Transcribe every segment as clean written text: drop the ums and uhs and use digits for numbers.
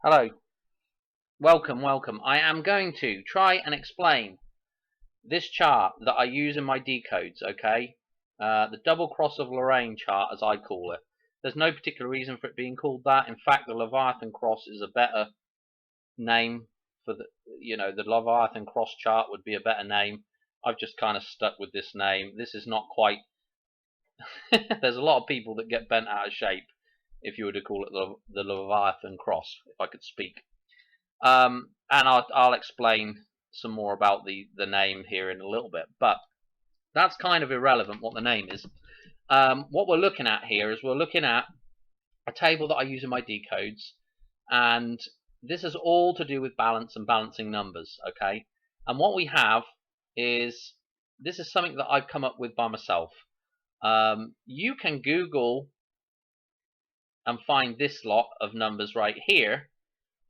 Hello, welcome. I am going to try and explain this chart that I use in my decodes, okay? The double cross of Lorraine chart, as I call it. There's no particular reason for it being called that. In fact, the Leviathan cross is a better name for the Leviathan cross chart would be a better name. I've just kind of stuck with this name. This is not quite. There's a lot of people that get bent out of shape if you were to call it the Leviathan cross, if I could speak. And I'll explain some more about the name here in a little bit, but that's kind of irrelevant what the name is. What we're looking at here is we're looking at a table that I use in my decodes, and this is all to do with balance and balancing numbers, okay? And what we have is, this is something that I've come up with by myself. You can Google and find this lot of numbers right here,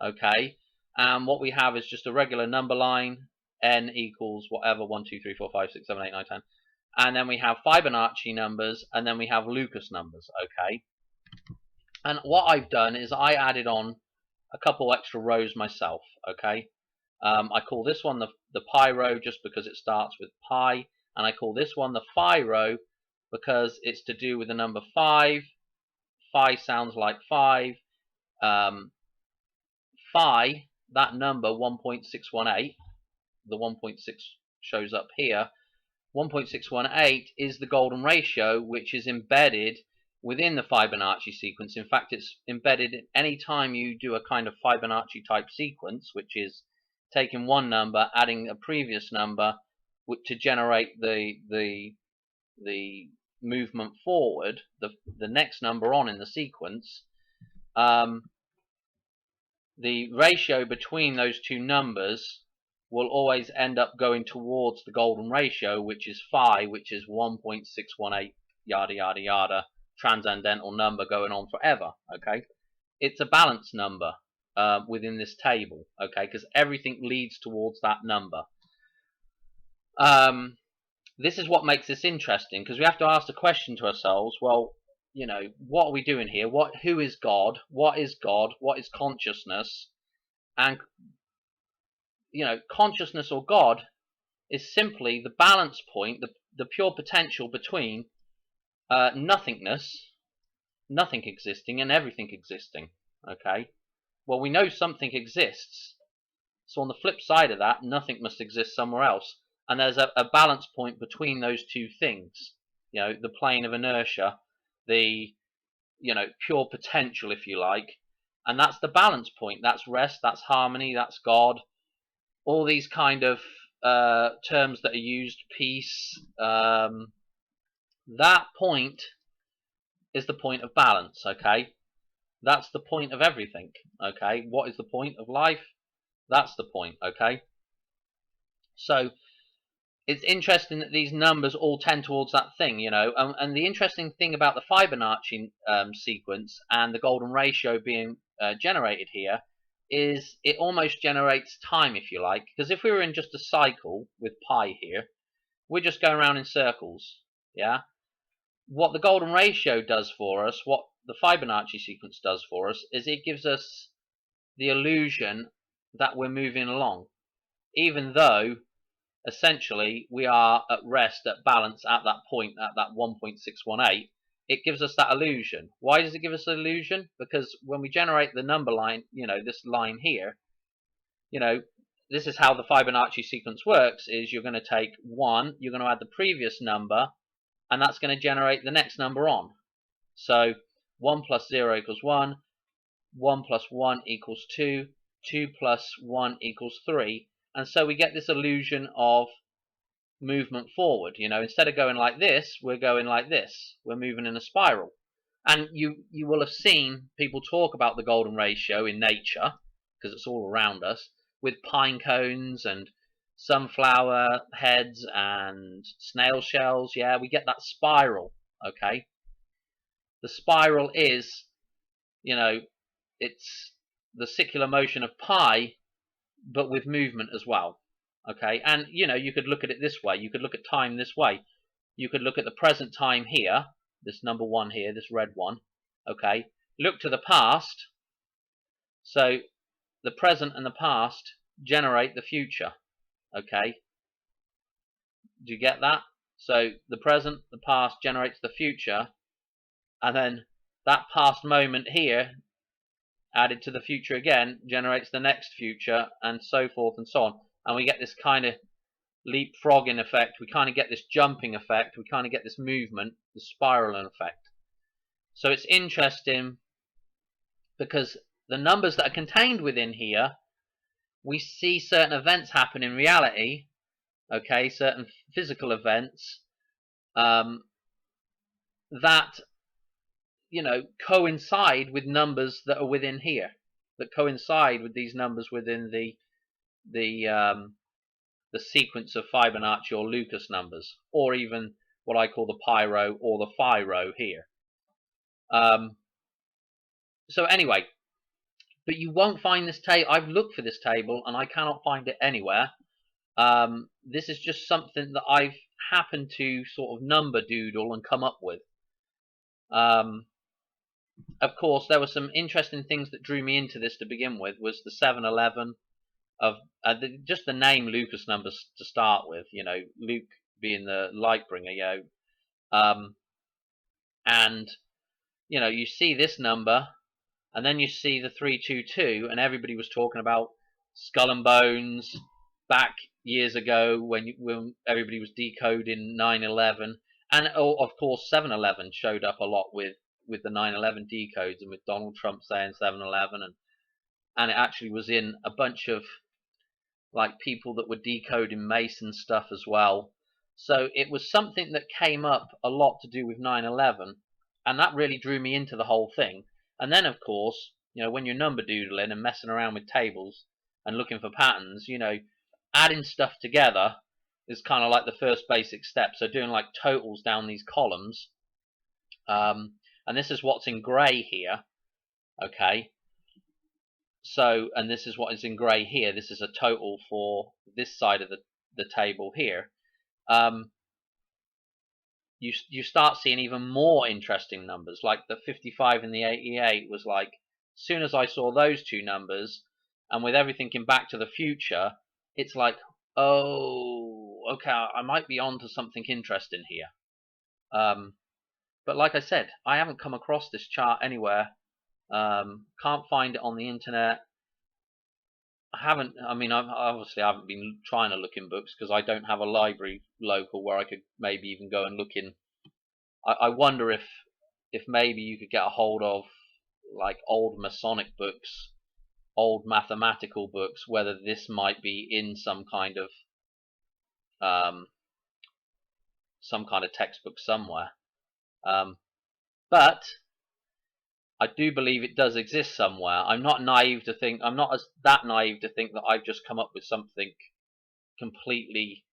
okay? And what we have is just a regular number line, n equals whatever, 1, 2, 3, 4, 5, 6, 7, 8, 9, 10. And then we have Fibonacci numbers, and then we have Lucas numbers, okay? And what I've done is I added on a couple extra rows myself, okay? I call this one the pi row just because it starts with pi, and I call this one the phi row because it's to do with the number 5. Phi sounds like 5. Phi, that number 1.618, the 1.6 shows up here, 1.618 is the golden ratio, which is embedded within the Fibonacci sequence. In fact, it's embedded any time you do a kind of Fibonacci type sequence, which is taking one number, adding a previous number to generate the movement forward, the next number on in the sequence. The ratio between those two numbers will always end up going towards the golden ratio, which is phi, which is 1.618, yada yada yada, transcendental number going on forever, okay? It's a balanced number within this table, okay, because everything leads towards that number. This is what makes this interesting, because we have to ask the question to ourselves, well, you know, what are we doing here? Who is God? What is God? What is consciousness? And, you know, consciousness or God is simply the balance point, the pure potential between nothingness, nothing existing, and everything existing, okay? Well, we know something exists, so on the flip side of that, nothing must exist somewhere else. And there's a balance point between those two things, you know, the plane of inertia, the, you know, pure potential, if you like, and that's the balance point. That's rest, that's harmony, that's God. All these kind of terms that are used, peace, that point is the point of balance, okay? That's the point of everything, okay? What is the point of life? That's the point, okay? So it's interesting that these numbers all tend towards that thing, you know. And the interesting thing about the Fibonacci sequence and the golden ratio being generated here is it almost generates time, if you like. Because if we were in just a cycle with pi here, we're just going around in circles, yeah? What the golden ratio does for us, what the Fibonacci sequence does for us, is it gives us the illusion that we're moving along, even though essentially we are at rest, at balance at that point, at that 1.618. It gives us that illusion. Why does it give us an illusion? Because when we generate the number line, you know, this line here, you know, this is how the Fibonacci sequence works, is you're going to take 1, you're going to add the previous number, and that's going to generate the next number on. So 1 plus 0 equals 1, 1 plus 1 equals 2, 2 plus 1 equals 3, and so we get this illusion of movement forward. You know, instead of going like this, we're going like this. We're moving in a spiral. And you will have seen people talk about the golden ratio in nature, because it's all around us, with pine cones and sunflower heads and snail shells. Yeah, we get that spiral, okay? The spiral is, you know, it's the circular motion of pi, but with movement as well, okay? And, you know, you could look at it this way. You could look at time this way. You could look at the present time here, this number 1 here, this red one, okay? Look to the past. So the present and the past generate the future. Okay, do you get that? So the present, the past generates the future, and then that past moment here added to the future again generates the next future, and so forth and so on. And we get this kind of leapfrogging effect. We kind of get this jumping effect. We kind of get this movement, the spiraling effect. So it's interesting because the numbers that are contained within here, we see certain events happen in reality, okay, certain physical events that, you know, coincide with numbers that are within here, that coincide with these numbers within the sequence of Fibonacci or Lucas numbers, or even what I call the Pyro or the Phi row here. So anyway, but you won't find this table. I've looked for this table and I cannot find it anywhere. This is just something that I've happened to sort of number doodle and come up with. Of course, there were some interesting things that drew me into this to begin with. Was the 7-11 of just the name Lucas numbers to start with. You know, Luke being the light bringer. You know, and you know, you see this number, and then you see the 322, and everybody was talking about Skull and Bones back years ago when everybody was decoding 9/11, and of course 7/11 showed up a lot with the 9/11 decodes, and with Donald Trump saying 7/11, and it actually was in a bunch of like people that were decoding Mason stuff as well. So it was something that came up a lot to do with 9/11, and that really drew me into the whole thing. And then of course, you know, when you're number doodling and messing around with tables and looking for patterns, you know, adding stuff together is kind of like the first basic step. So doing like totals down these columns, and this is what's in grey here, okay. So, and this is what is in grey here. This is a total for this side of the table here. You start seeing even more interesting numbers, like the 55 and the 88 was like, as soon as I saw those two numbers, and with everything in Back to the Future, it's like, oh, okay, I might be on to something interesting here. But like I said, I haven't come across this chart anywhere. Can't find it on the internet. I mean, obviously I haven't been trying to look in books because I don't have a library local where I could maybe even go and look in. I wonder if maybe you could get a hold of like old Masonic books, old mathematical books, whether this might be in some kind of textbook somewhere. But I do believe it does exist somewhere. I'm not naive to think. I'm not that naive to think that I've just come up with something completely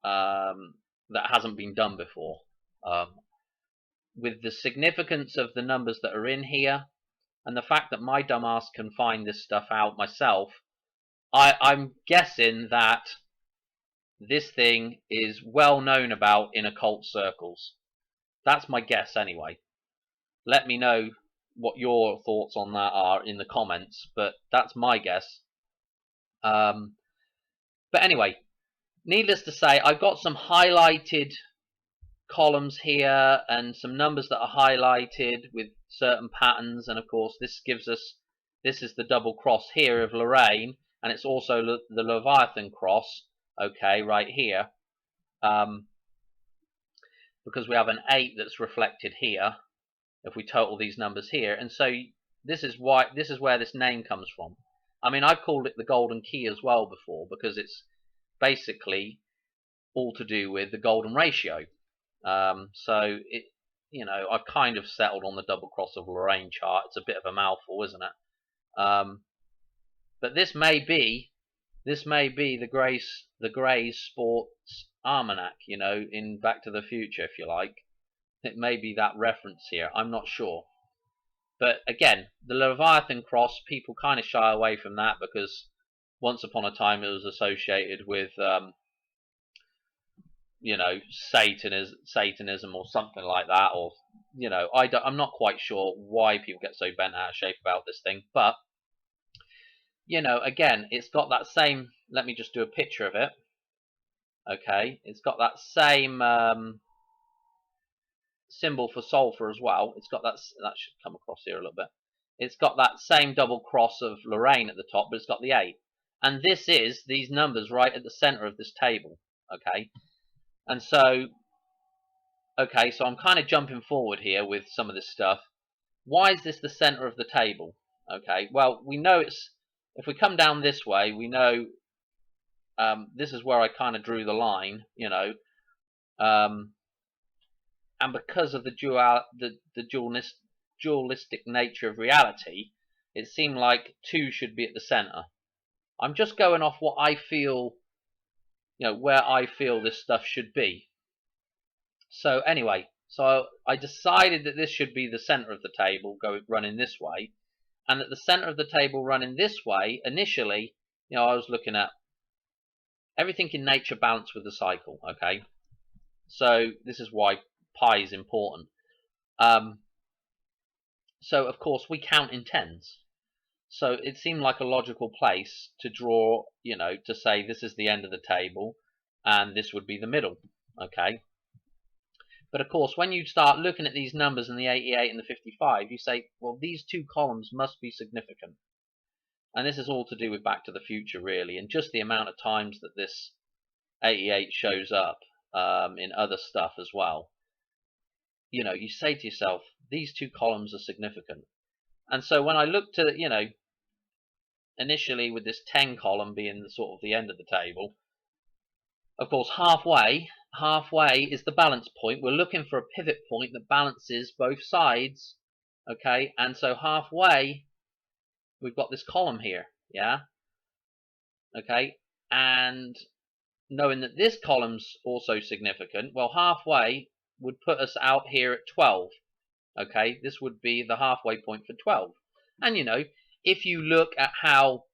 that hasn't been done before. With the significance of the numbers that are in here, and the fact that my dumbass can find this stuff out myself, I'm guessing that this thing is well known about in occult circles. That's my guess anyway. Let me know what your thoughts on that are in the comments, but that's my guess. But anyway, needless to say, I've got some highlighted columns here and some numbers that are highlighted with certain patterns, and of course this gives us, this is the double cross here of Lorraine, and it's also the Leviathan cross, okay, right here, because we have an 8 that's reflected here if we total these numbers here. And so this is where this name comes from. I mean, I've called it the golden key as well before, because it's basically all to do with the golden ratio. So it, you know, I've kind of settled on the double cross of Lorraine chart. It's a bit of a mouthful, isn't it? But this may be the Gray's Sports Almanac, you know, in Back to the Future, if you like. It may be that reference here. I'm not sure. But again, the Leviathan cross, people kind of shy away from that because once upon a time it was associated with, you know, Satanism or something like that. Or, you know, I'm not quite sure why people get so bent out of shape about this thing. But you know, again, it's got that same, let me just do a picture of it. Okay, it's got that same symbol for sulfur as well. It's got that should come across here a little bit. It's got that same double cross of Lorraine at the top, but it's got the 8. And this is these numbers right at the center of this table. Okay, and so, okay, so I'm kind of jumping forward here with some of this stuff. Why is this the center of the table? Okay, well, we know it's, if we come down this way, we know this is where I kind of drew the line, you know, and because of the dualistic nature of reality, it seemed like 2 should be at the center. I'm just going off what I feel, you know, where I feel this stuff should be. So anyway, so I decided that this should be the center of the table, running this way, and that the center of the table running this way, initially, you know, I was looking at everything in nature balanced with the cycle. Okay, so this is why pi is important. So of course we count in tens. So it seemed like a logical place to draw, you know, to say this is the end of the table and this would be the middle. Okay. But of course, when you start looking at these numbers in the 88 and the 55, you say, well, these 2 columns must be significant. And this is all to do with Back to the Future, really, and just the amount of times that this 88 shows up in other stuff as well. You know, you say to yourself, these 2 columns are significant. And so when I looked at, you know, initially with this 10 column being sort of the end of the table, of course, halfway is the balance point. We're looking for a pivot point that balances both sides. Okay, and so halfway, we've got this column here. Yeah. Okay, and knowing that this column's also significant, well, halfway would put us out here at 12. Okay, this would be the halfway point for 12. And you know, if you look at how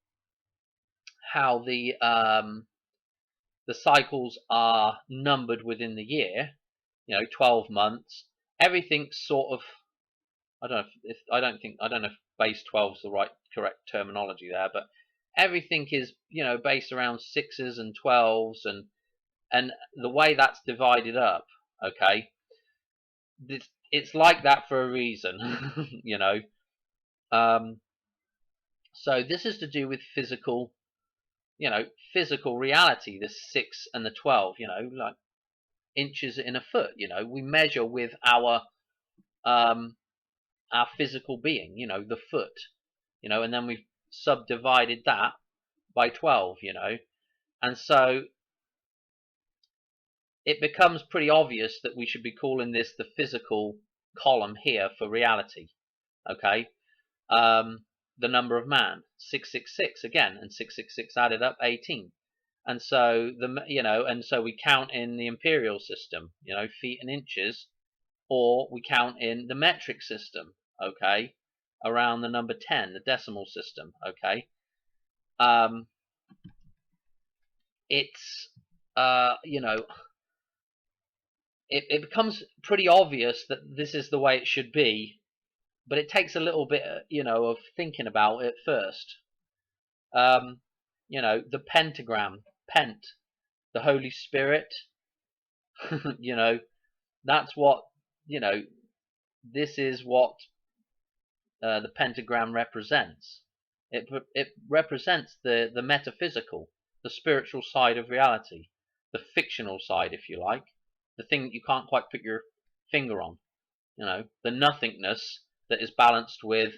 the cycles are numbered within the year, you know, 12 months, everything's sort of, I don't know if base 12 is the correct terminology there, but everything is, you know, based around 6s and 12s, and the way that's divided up, okay, it's like that for a reason. You know, so this is to do with physical, you know, physical reality, this 6 and the 12, you know, like inches in a foot. You know, we measure with our physical being, you know, the foot, you know, and then we've subdivided that by 12, you know, and so it becomes pretty obvious that we should be calling this the physical column here for reality. Okay, the number of man, 666 again, and 666 added up 18. And so and so we count in the imperial system, you know, feet and inches, or we count in the metric system, okay, around the number 10, the decimal system, okay. It's you know, it becomes pretty obvious that this is the way it should be, but it takes a little bit, you know, of thinking about it first. You know, the pentagram, pent, the Holy Spirit, you know, that's what, you know, this is what the pentagram represents. It represents the metaphysical, the spiritual side of reality, the fictional side, if you like, the thing that you can't quite put your finger on, you know, the nothingness that is balanced with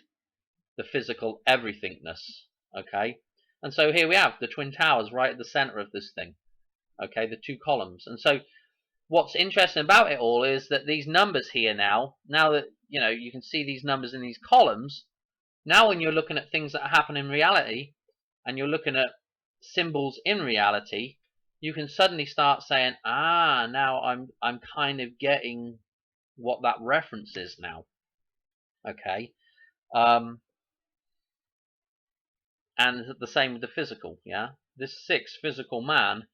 the physical everythingness. Okay, and so here we have the Twin Towers right at the center of this thing. Okay, the 2 columns. And so what's interesting about it all is that these numbers here now that, you know, you can see these numbers in these columns, now when you're looking at things that happen in reality and you're looking at symbols in reality, you can suddenly start saying, now I'm kind of getting what that reference is now. Okay, and the same with the physical. Yeah, this 6 physical man,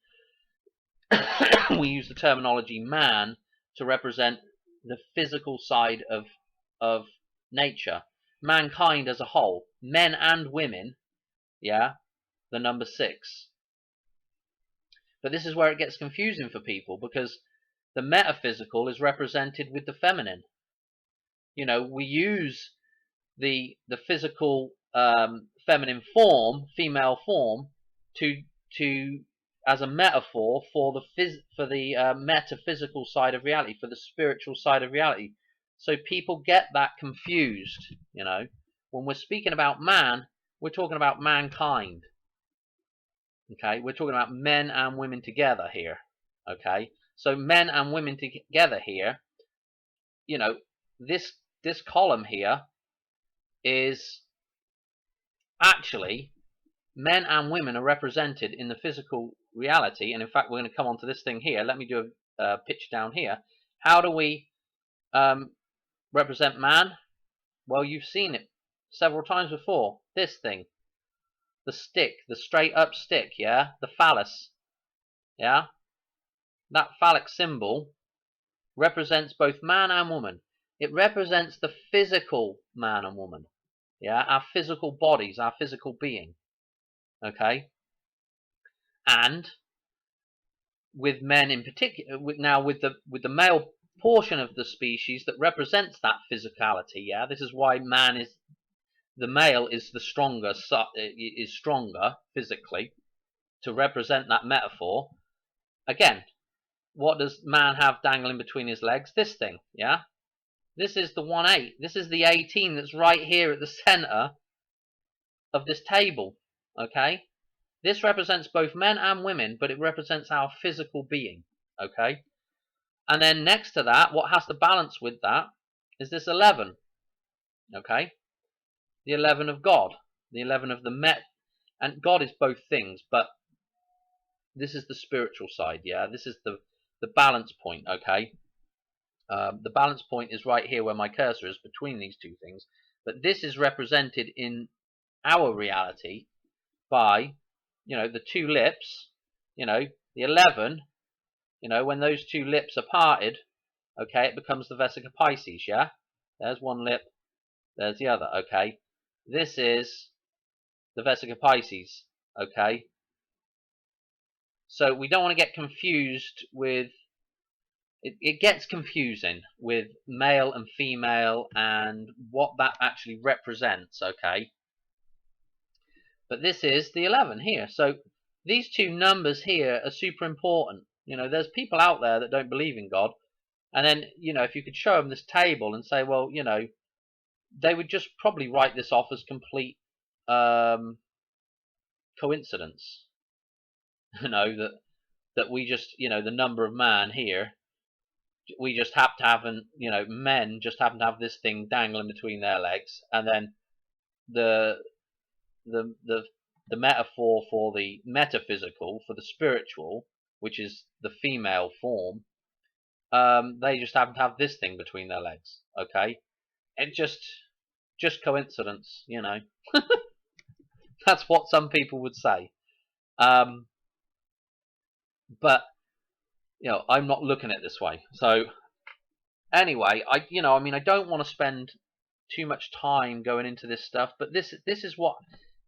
we use the terminology man to represent the physical side of nature, mankind as a whole, men and women, yeah, the number 6. But this is where it gets confusing for people, because the metaphysical is represented with the feminine. We use the physical feminine form, female form, to as a metaphor for the metaphysical side of reality, for the spiritual side of reality. So people get that confused. When we're speaking about man, we're talking about mankind. Okay, we're talking about men and women together here. Okay, so men and women together here. This column here is actually men and women are represented in the physical reality. And in fact, we're going to come on to this thing here. Let me do a pitch down here. How do we represent man? Well, you've seen it several times before. This thing, the stick, the straight up stick, yeah, the phallus, yeah, that phallic symbol represents both man and woman. It represents the physical man and woman, yeah, our physical bodies, our physical being. Okay, and with men in particular, now with the male portion of the species that represents that physicality, yeah, this is why man is the male is the stronger, is stronger physically to represent that metaphor. Again, what does man have dangling between his legs? This thing, yeah. This is the 1/8. This is the 18 that's right here at the center of this table. Okay, this represents both men and women, but it represents our physical being. Okay, and then next to that, what has to balance with that is this 11. Okay, the 11 of God, the 11 of the Met, and God is both things, but this is the spiritual side. Yeah, this is the balance point. Okay, the balance point is right here where my cursor is between these two things, but this is represented in our reality by the two lips, the 11, when those two lips are parted, okay, it becomes the Vesica Pisces. Yeah, there's one lip, there's the other. Okay, this is the Vesica Pisces. Okay, so we don't want to get confused with it gets confusing with male and female and what that actually represents. Okay, but this is the 11 here. So these two numbers here are super important. There's people out there that don't believe in God, and then if you could show them this table and say, well, they would just probably write this off as complete coincidence. That we just the number of man here, we just have to have men just happen to have this thing dangling between their legs, and then the the the the metaphor for the metaphysical, for the spiritual, which is the female form, they just happen to have this thing between their legs. Okay, it just coincidence. That's what some people would say. But I'm not looking at it this way. So anyway, I don't want to spend too much time going into this stuff, but this is what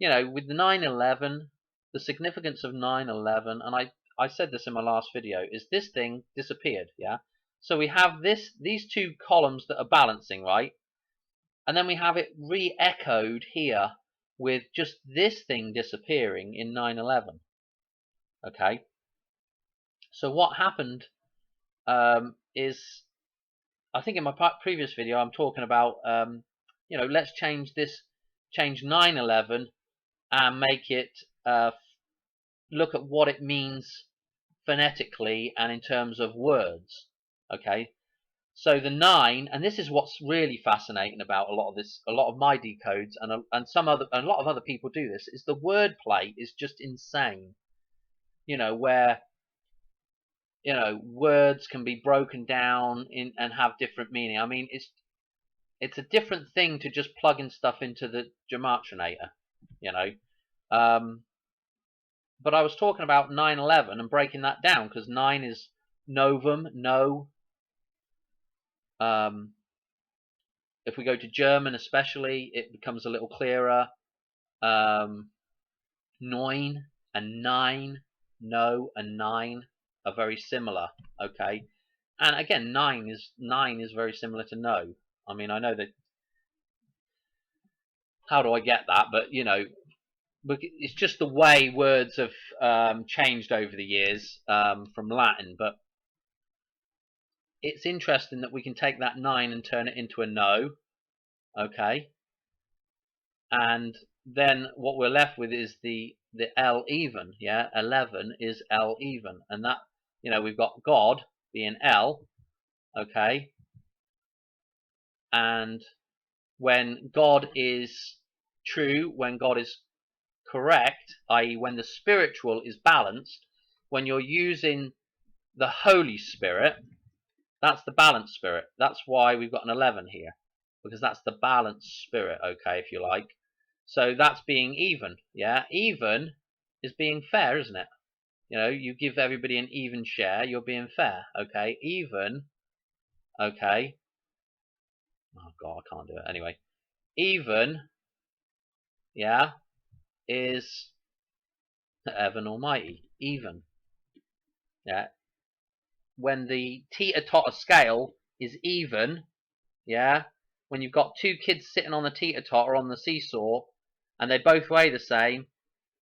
with the 9/11, the significance of 9/11, and I said this in my last video, is this thing disappeared. Yeah, so we have these two columns that are balancing, right, and then we have it re-echoed here with just this thing disappearing in 9/11. Okay, so what happened is, I think in my previous video I'm talking about let's change 9/11 and make it look at what it means phonetically and in terms of words. Okay, so the 9, and this is what's really fascinating about a lot of my decodes, and a lot of other people do this, is the wordplay is just insane. Where words can be broken down and have different meaning. I mean, it's a different thing to just plugging stuff into the Gematrinator. But I was talking about 9/11 and breaking that down, because 9 is novum, no. If we go to German especially, it becomes a little clearer. 9 and 9, no and 9 are very similar, okay? And again, 9 is very similar to no. I mean, I know that, how do I get that? But you know, it's just the way words have changed over the years from Latin. But it's interesting that we can take that 9 and turn it into a no, okay? And then what we're left with is the L even, yeah? 11 is L even, and that, you know, we've got God being L, okay? And when God is true, when God is correct, i.e. when the spiritual is balanced, when you're using the Holy Spirit, that's the balanced spirit. That's why we've got an 11 here, because that's the balanced spirit, okay, if you like. So that's being even, yeah? Even is being fair, isn't it? You know, you give everybody an even share, you're being fair, okay? Even, okay. Oh, God, I can't do it. Anyway, even, yeah, is Evan Almighty, even, yeah? When the teeter-totter scale is even, yeah, when you've got two kids sitting on the teeter-totter on the seesaw and they both weigh the same,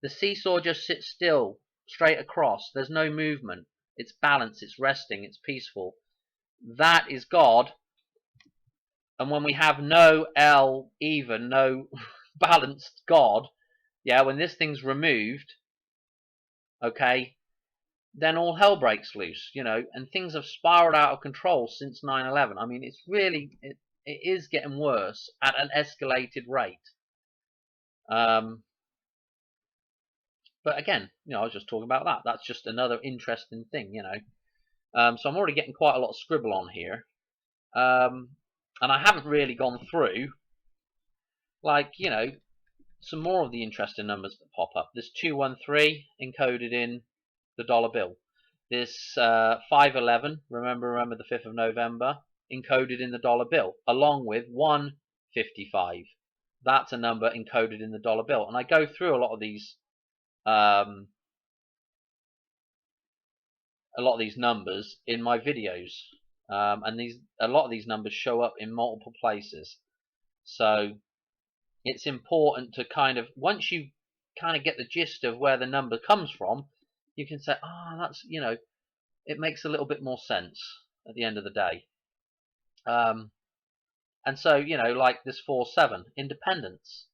the seesaw just sits still, straight across. There's no movement. It's balanced, it's resting, it's peaceful. That is God. And when we have no L even, no balanced God, yeah, when this thing's removed, okay, then all hell breaks loose, you know, and things have spiraled out of control since 9/11. I mean, it's really, it is getting worse at an escalated rate. But again, you know, I was just talking about that. That's just another interesting thing, you know. So I'm already getting quite a lot of scribble on here. And I haven't really gone through, like, you know, some more of the interesting numbers that pop up. There's 213 encoded in the dollar bill. This 511, remember the 5th of November, encoded in the dollar bill, along with 155. That's a number encoded in the dollar bill. And I go through a lot of these numbers in my videos, and a lot of these numbers show up in multiple places. So it's important to kind of, once you kind of get the gist of where the number comes from, you can say, oh, that's, you know, it makes a little bit more sense at the end of the day. And so, you know, like this 4/7, Independence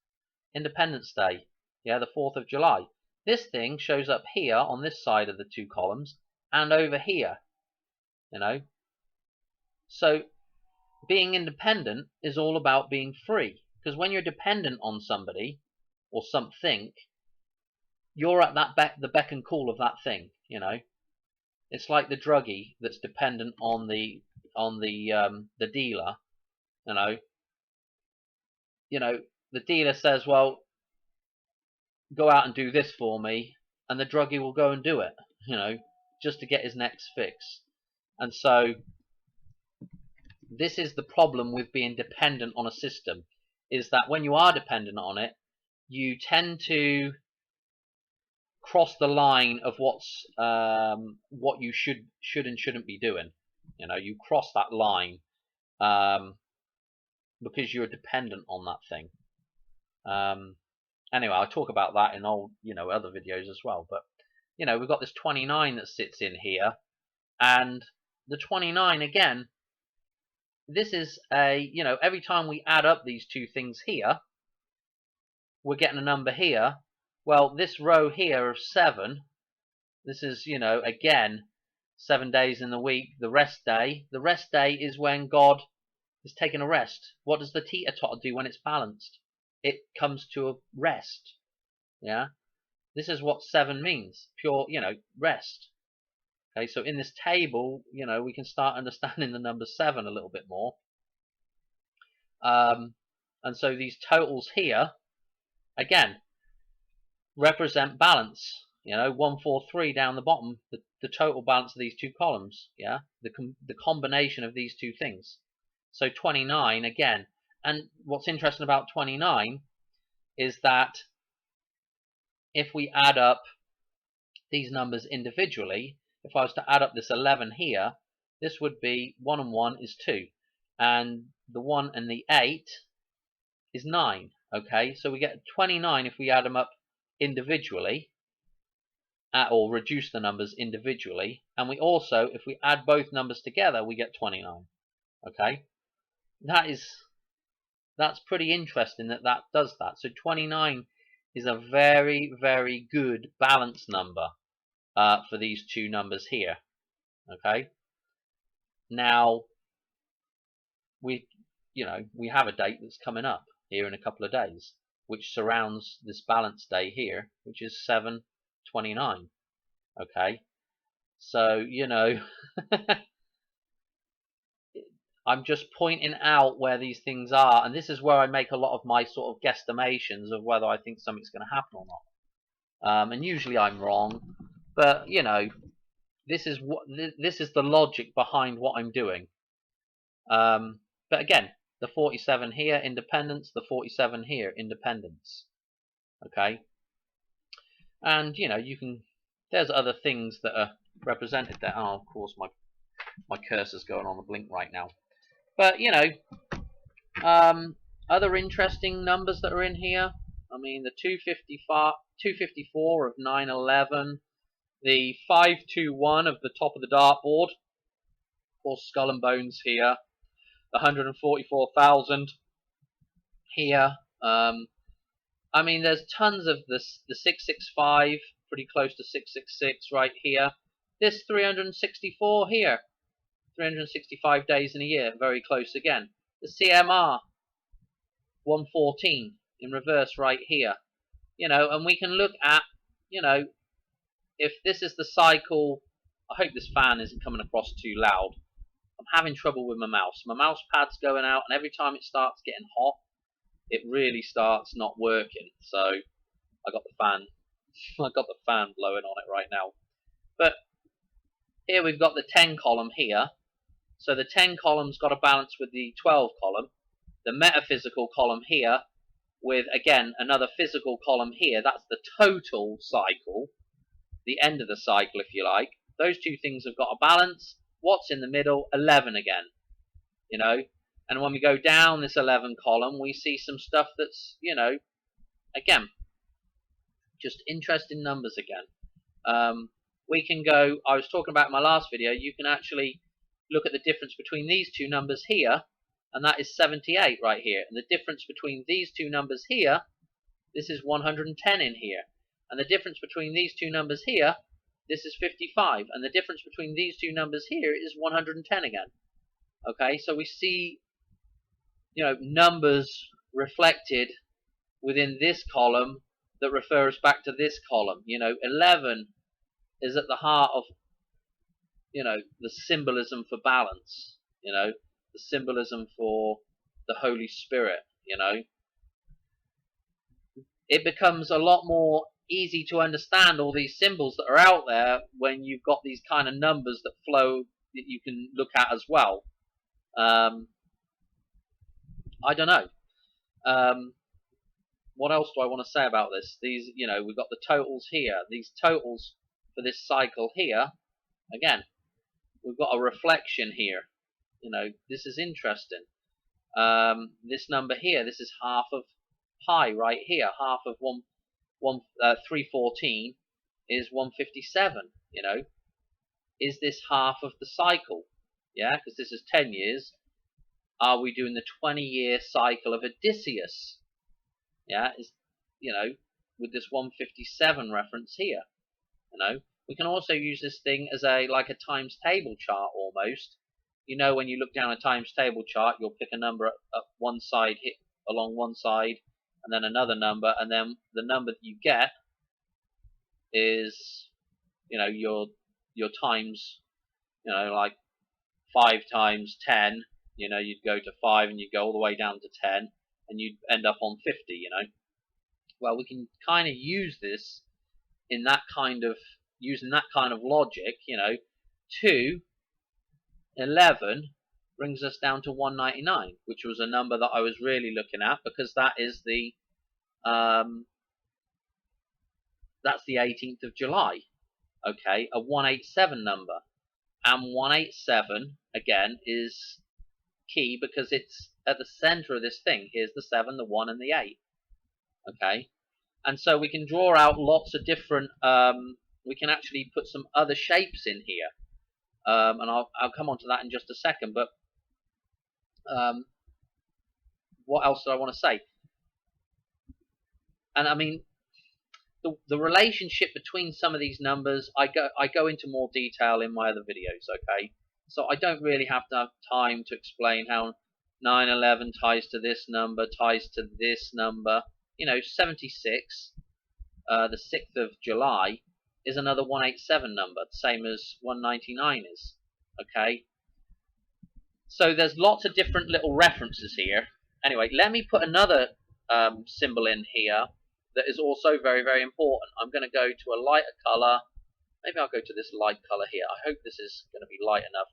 Day, yeah, the 4th of July. This thing shows up here on this side of the two columns and over here, you know. So being independent is all about being free, because when you're dependent on somebody or something, you're at the beck and call of that thing, you know. It's like the druggie that's dependent on the dealer, you know. The dealer says, well, go out and do this for me, and the druggie will go and do it, you know, just to get his next fix. And so this is the problem with being dependent on a system, is that when you are dependent on it, you tend to cross the line of what you should and shouldn't be doing. You know, you cross that line because you're dependent on that thing. Anyway, I'll talk about that in other videos as well. But you know, we've got this 29 that sits in here, and the 29 again. This is every time we add up these two things here, we're getting a number here. Well, this row here of 7, this is, again, 7 days in the week, the rest day. The rest day is when God is taking a rest. What does the teeter-totter do when it's balanced? It comes to a rest. Yeah? This is what 7 means. Pure, rest. Okay, so in this table, we can start understanding the number 7 a little bit more. And so these totals here, again, represent balance. 143 down the bottom, the total balance of these two columns. Yeah, the combination of these two things. So 29 again. And what's interesting about 29 is that if we add up these numbers individually, if I was to add up this 11 here, this would be 1 and 1 is 2, and the 1 and the 8 is 9. Okay, so we get 29 if we add them up individually, or reduce the numbers individually, and we also, if we add both numbers together, we get 29. Okay, that's pretty interesting that does that. So 29 is a very, very good balanced number for these two numbers here. Okay, now we have a date that's coming up here in a couple of days, which surrounds this balance day here, which is 7/29. Okay, so I'm just pointing out where these things are, and this is where I make a lot of my sort of guesstimations of whether I think something's going to happen or not. And usually I'm wrong, but this is the logic behind what I'm doing. But again, the 47 here, independence, the 47 here, independence. Okay, and there's other things that are represented there. Oh, of course, my cursor's going on the blink right now. But other interesting numbers that are in here. I mean, the 254 of 9/11, the 521 of the top of the dartboard. Of course, skull and bones here. The 144,000 here. I mean, there's tons of this. The 665, pretty close to 666 right here. This 364 here. 365 days in a year, very close again. The CMR 114 in reverse right here. And we can look at, if this is the cycle. I hope this fan isn't coming across too loud. I'm having trouble with my mouse. My mouse pad's going out, and every time it starts getting hot, it really starts not working. So I got the fan. I got the fan blowing on it right now. But here we've got the 10 column here. So the 10 column's got a balance with the 12 column. The metaphysical column here with, again, another physical column here. That's the total cycle, the end of the cycle, if you like. Those two things have got a balance. What's in the middle? 11 again. And when we go down this 11 column, we see some stuff that's, again, just interesting numbers again. We can go, I was talking about in my last video, you can actually look at the difference between these two numbers here, and that is 78 right here. And the difference between these two numbers here, this is 110 in here. And the difference between these two numbers here, this is 55. And the difference between these two numbers here is 110 again. Okay, so we see, numbers reflected within this column that refer us back to this column. 11 is at the heart of, the symbolism for balance, the symbolism for the Holy Spirit, It becomes a lot more easy to understand all these symbols that are out there when you've got these kind of numbers that flow that you can look at as well. I don't know. What else do I want to say about this? These, we've got the totals here. These totals for this cycle here, again, we've got a reflection here. This is interesting. This number here, this is half of pi right here. Half of 314 is 157. Is this half of the cycle? Yeah, because this is 10 years. Are we doing the 20-year cycle of Odysseus? Yeah, with this 157 reference here. We can also use this thing as like a times table chart almost. When you look down a times table chart, you'll pick a number up one side, hit along one side, and then another number, and then the number that you get is, your times, like 5 times 10. You'd go to 5 and you'd go all the way down to 10, and you'd end up on 50. Well, we can kind of use this in that kind of using that kind of logic. 211 brings us down to 199, which was a number that I was really looking at, because that is the that's the 18th of July. Okay, a 187 number. And 187, again, is key because it's at the center of this thing. Here's the 7, the 1, and the 8. Okay, and so we can draw out lots of different, we can actually put some other shapes in here. And I'll come on to that in just a second, but what else do I want to say? And I mean, the relationship between some of these numbers, I go into more detail in my other videos, okay? So I don't really have to have time to explain how 911 ties to this number, ties to this number. You know, 76, the 6th of July, is another 187 number, the same as 199 is, okay? So there's lots of different little references here. Anyway, let me put another symbol in here that is also very, very important. I'm going to go to a lighter color. Maybe I'll go to this light color here. I hope this is going to be light enough.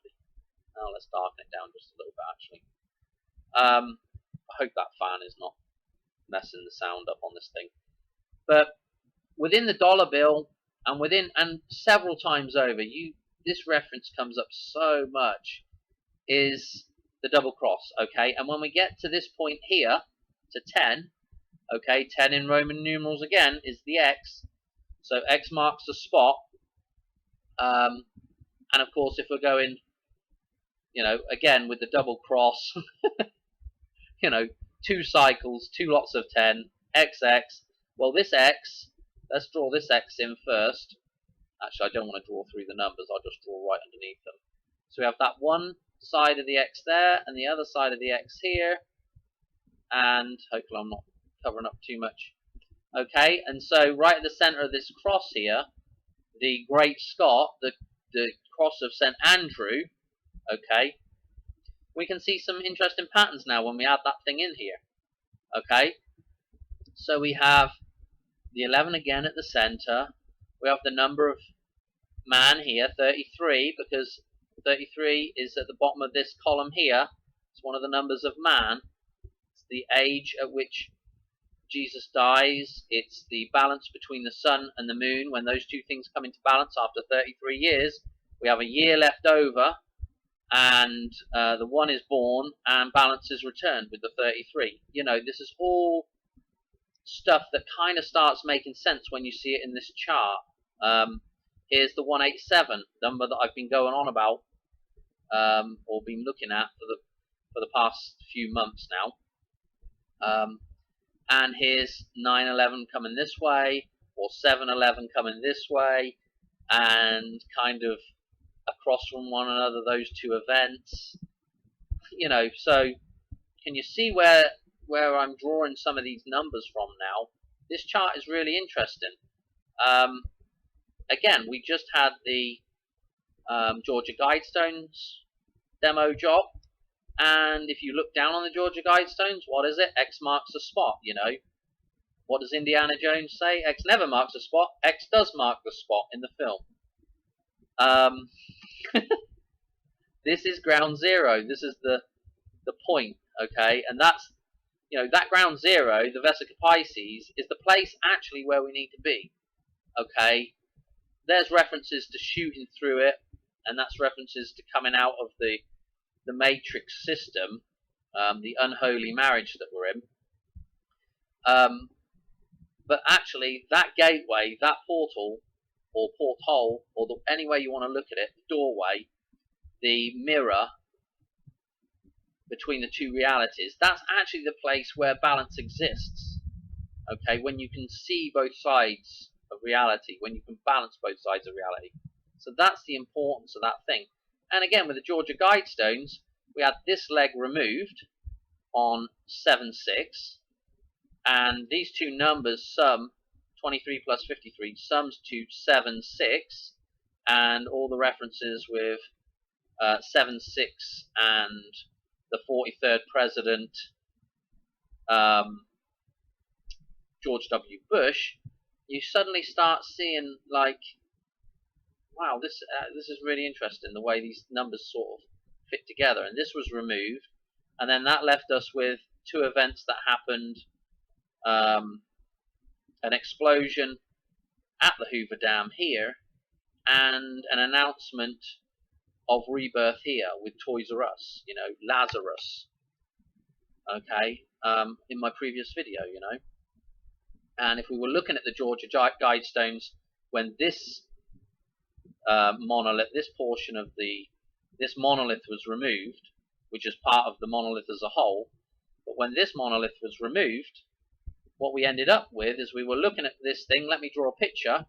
Now let's darken it down just a little bit, actually. I hope that fan is not messing the sound up on this thing. But within the dollar bill and several times over, this reference comes up so much, is the double cross, okay? And when we get to this point here, to 10, okay, 10 in Roman numerals again is the X, so X marks the spot. And of course, if we're going, you know, again with the double cross, you know, 2 cycles, 2 lots of 10, XX. Well, this X, let's draw this X in first. Actually, I don't want to draw through the numbers, I'll just draw right underneath them. So we have that one side of the X there, and the other side of the X here, and hopefully I'm not covering up too much. Okay, and so right at the center of this cross here, the Great Scott, the cross of St. Andrew, okay, we can see some interesting patterns now when we add that thing in here. Okay, so we have the 11 again at the center. We have the number of man here, 33, because 33 is at the bottom of this column here. It's one of the numbers of man. It's the age at which Jesus dies. It's the balance between the sun and the moon. When those two things come into balance after 33 years, we have a year left over, and the 1 is born, and balance is returned with the 33. You know, this is all stuff that kind of starts making sense when you see it in this chart. Here's the 187, number that I've been going on about, or been looking at for the past few months now. And here's 911 coming this way, or 711 coming this way, and kind of across from one another, those two events. You know, so can you see where I'm drawing some of these numbers from now? This chart is really interesting. Again, we just had the Georgia Guidestones demo job, and if you look down on the Georgia Guidestones, what is it? X marks the spot, you know. What does Indiana Jones say? X never marks a spot. X does mark the spot in the film. This is ground zero. This is the point, okay? And that's, you know, that ground zero, the Vesica Pisces, is the place actually where we need to be, okay? There's references to shooting through it, and that's references to coming out of the matrix system, the unholy marriage that we're in. But actually, that gateway, that portal, or porthole, or any way you want to look at it, the doorway, the mirror between the two realities, that's actually the place where balance exists. Okay, when you can see both sides of reality, when you can balance both sides of reality. So that's the importance of that thing. And again, with the Georgia Guidestones, we had this leg removed on 7-6, and these two numbers sum, 23 plus 53, sums to 7-6, and all the references with 7-6 and the 43rd president, George W. Bush, you suddenly start seeing, like, wow, this is really interesting, the way these numbers sort of fit together. And this was removed, and then that left us with two events that happened, an explosion at the Hoover Dam here, and an announcement of rebirth here with Toys R Us, Lazarus, okay, in my previous video, and if we were looking at the Georgia Guidestones when this monolith, this portion of this monolith was removed, which is part of the monolith as a whole, but when this monolith was removed, what we ended up with is we were looking at this thing. Let me draw a picture.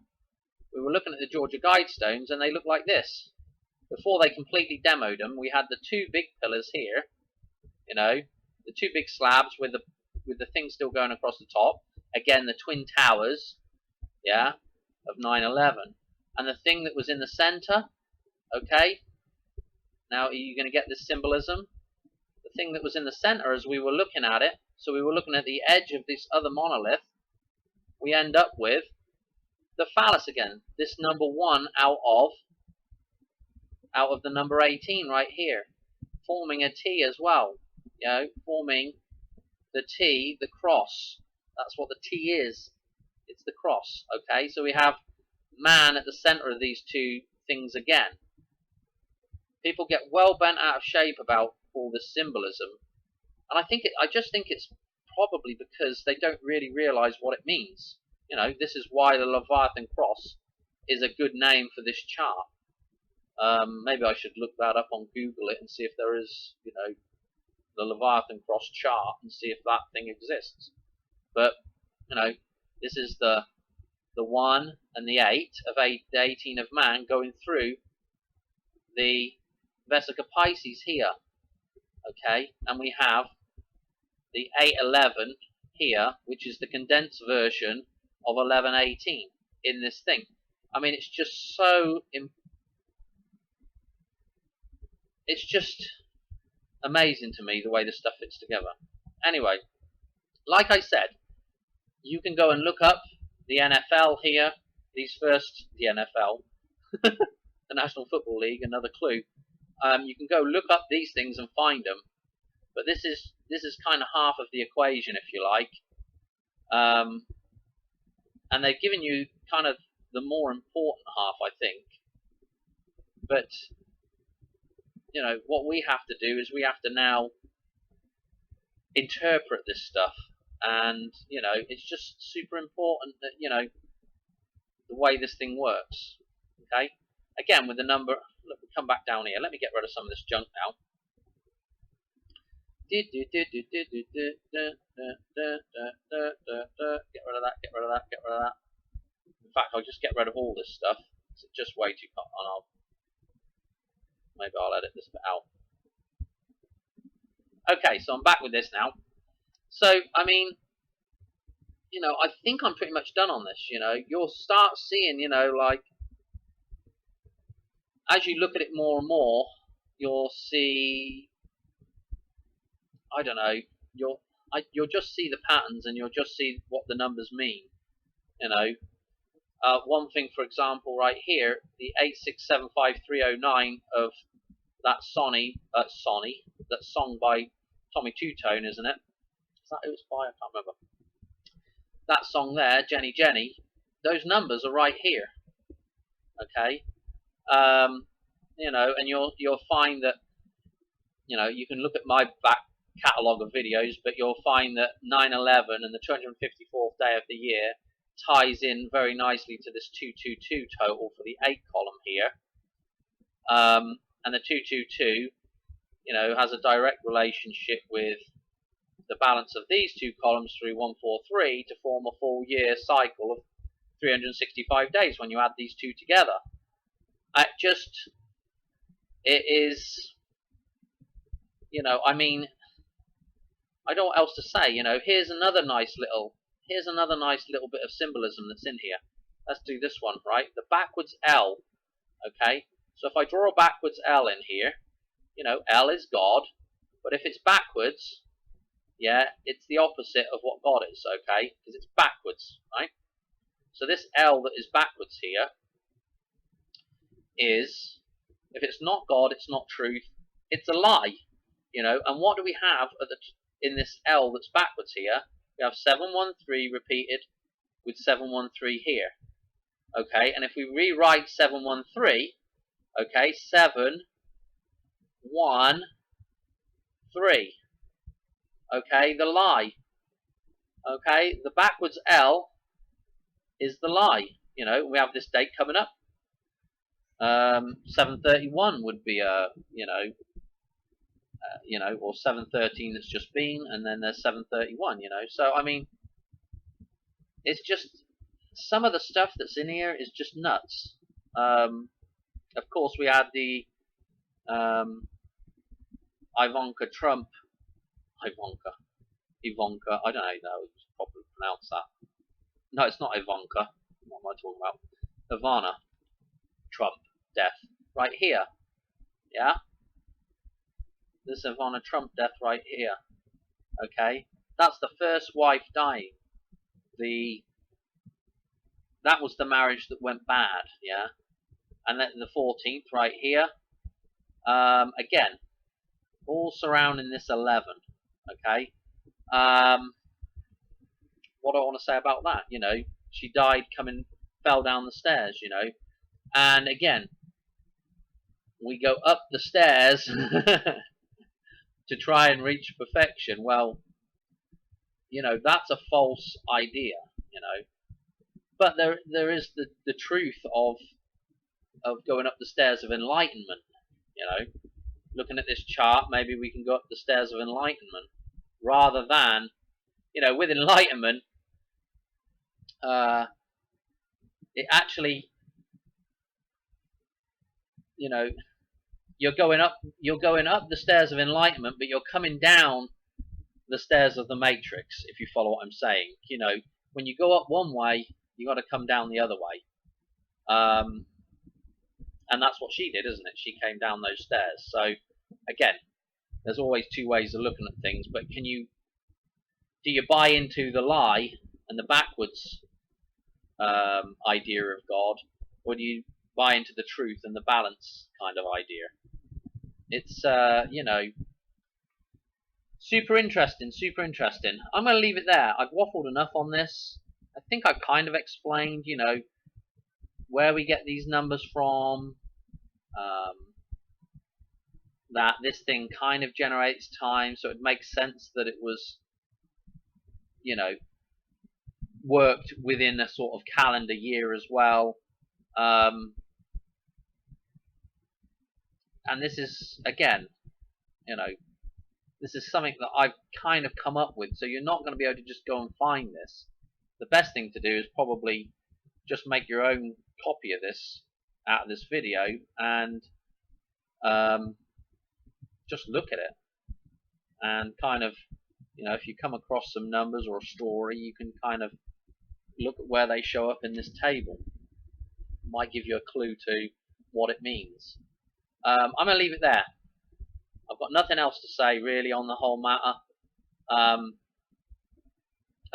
We were looking at the Georgia Guidestones, and they look like this. Before they completely demoed them, we had the two big pillars here, the two big slabs with the thing still going across the top. Again, the twin towers, of 9/11, and the thing that was in the center. Okay, now are you going to get this symbolism? The thing that was in the center, as we were looking at it, so we were looking at the edge of this other monolith, we end up with the phallus again. This number 1 out of the number 18 right here, forming a T as well. Forming the T, the cross. That's what the T is. It's the cross. Okay, so we have man at the center of these two things again. People get well bent out of shape about all this symbolism, and I just think it's probably because they don't really realize what it means. This is why the Leviathan cross is a good name for this chart. Maybe I should look that up on Google it and see if there is, the Leviathan cross chart, and see if that thing exists. But this is the 1 and the 8 of the 18 of man going through the Vesica Pisces here. Okay, and we have the 8/11 here, which is the condensed version of 11/18 in this thing. I mean, it's just so it's just amazing to me the way this stuff fits together. Anyway, like I said, you can go and look up the NFL here. The NFL, the National Football League, another clue. You can go look up these things and find them. But this is kind of half of the equation, if you like. And they've given you kind of the more important half, I think. But what we have to do is we have to now interpret this stuff, and it's just super important that the way this thing works. Okay, again with the number. Look, we'll come back down here. Let me get rid of some of this junk now. Get rid of that. Get rid of that. Get rid of that. In fact, I'll just get rid of all this stuff. It's just way too and maybe I'll edit this bit out. Okay, so I'm back with this now. So, I mean, I think I'm pretty much done on this, You'll start seeing, like, as you look at it more and more, you'll see, I don't know, you'll just see the patterns, and you'll just see what the numbers mean, One thing, for example, right here, the 8675309 of that that song by Tommy Two-Tone, isn't it? Is that who it's by? I can't remember. That song there, Jenny Jenny, those numbers are right here. Okay, and you'll find that you can look at my back catalogue of videos, but you'll find that 9/11 and the 254th day of the year ties in very nicely to this 222 total for the 8 column here, and the 222 has a direct relationship with the balance of these two columns through 143 to form a full year cycle of 365 days when you add these two together. It is, I mean, I don't know what else to say. Here's another nice little bit of symbolism that's in here. Let's do this one, right? The backwards L. Okay, so if I draw a backwards L in here, L is God, but if it's backwards, it's the opposite of what God is, okay? Because it's backwards, right? So this L that is backwards here is, if it's not God, it's not truth, it's a lie, And what do we have in this L that's backwards here? We have 713 repeated with 713 here, Okay, and if we rewrite 713, okay, 7, 1, 3. Okay, the lie. Okay, the backwards L is the lie. You know, we have this date coming up. 731 would be a, or 713 that's just been, and then there's 731. So I mean, it's just some of the stuff that's in here is just nuts. Of course, we had the Ivanka Trump, Ivanka. I don't know how you properly pronounce that. No, it's not Ivanka. What am I talking about? Ivana Trump death right here. Yeah, this Ivana Trump death right here. Okay, that's the first wife dying. That was the marriage that went bad. Yeah, and then the 14th right here. Again, all surrounding this 11. Okay. What do I want to say about that? She died fell down the stairs. And again, we go up the stairs to try and reach perfection. Well, that's a false idea. But there is the truth of going up the stairs of enlightenment. Looking at this chart, maybe we can go up the stairs of enlightenment rather than, with enlightenment, it actually, you're going up the stairs of enlightenment, but you're coming down the stairs of the matrix, if you follow what I'm saying. When you go up one way, you got to come down the other way. And that's what she did, isn't it? She came down those stairs. So again, there's always two ways of looking at things, but do you buy into the lie and the backwards idea of God, or do you buy into the truth and the balance kind of idea? It's super interesting. I'm going to leave it there. I've waffled enough on this. I think I've kind of explained, where we get these numbers from, that this thing kind of generates time, so it makes sense that it was, worked within a sort of calendar year as well. And this is, again, this is something that I've kind of come up with, so you're not going to be able to just go and find this. The best thing to do is probably just make your own copy of this out of this video and just look at it, and kind of, if you come across some numbers or a story, you can kind of look at where they show up in this table. It might give you a clue to what it means. I'm going to leave it there. I've got nothing else to say really on the whole matter. I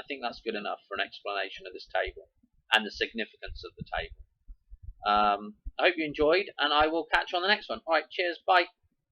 think that's good enough for an explanation of this table and the significance of the table. I hope you enjoyed, and I will catch you on the next one. Alright, cheers, bye.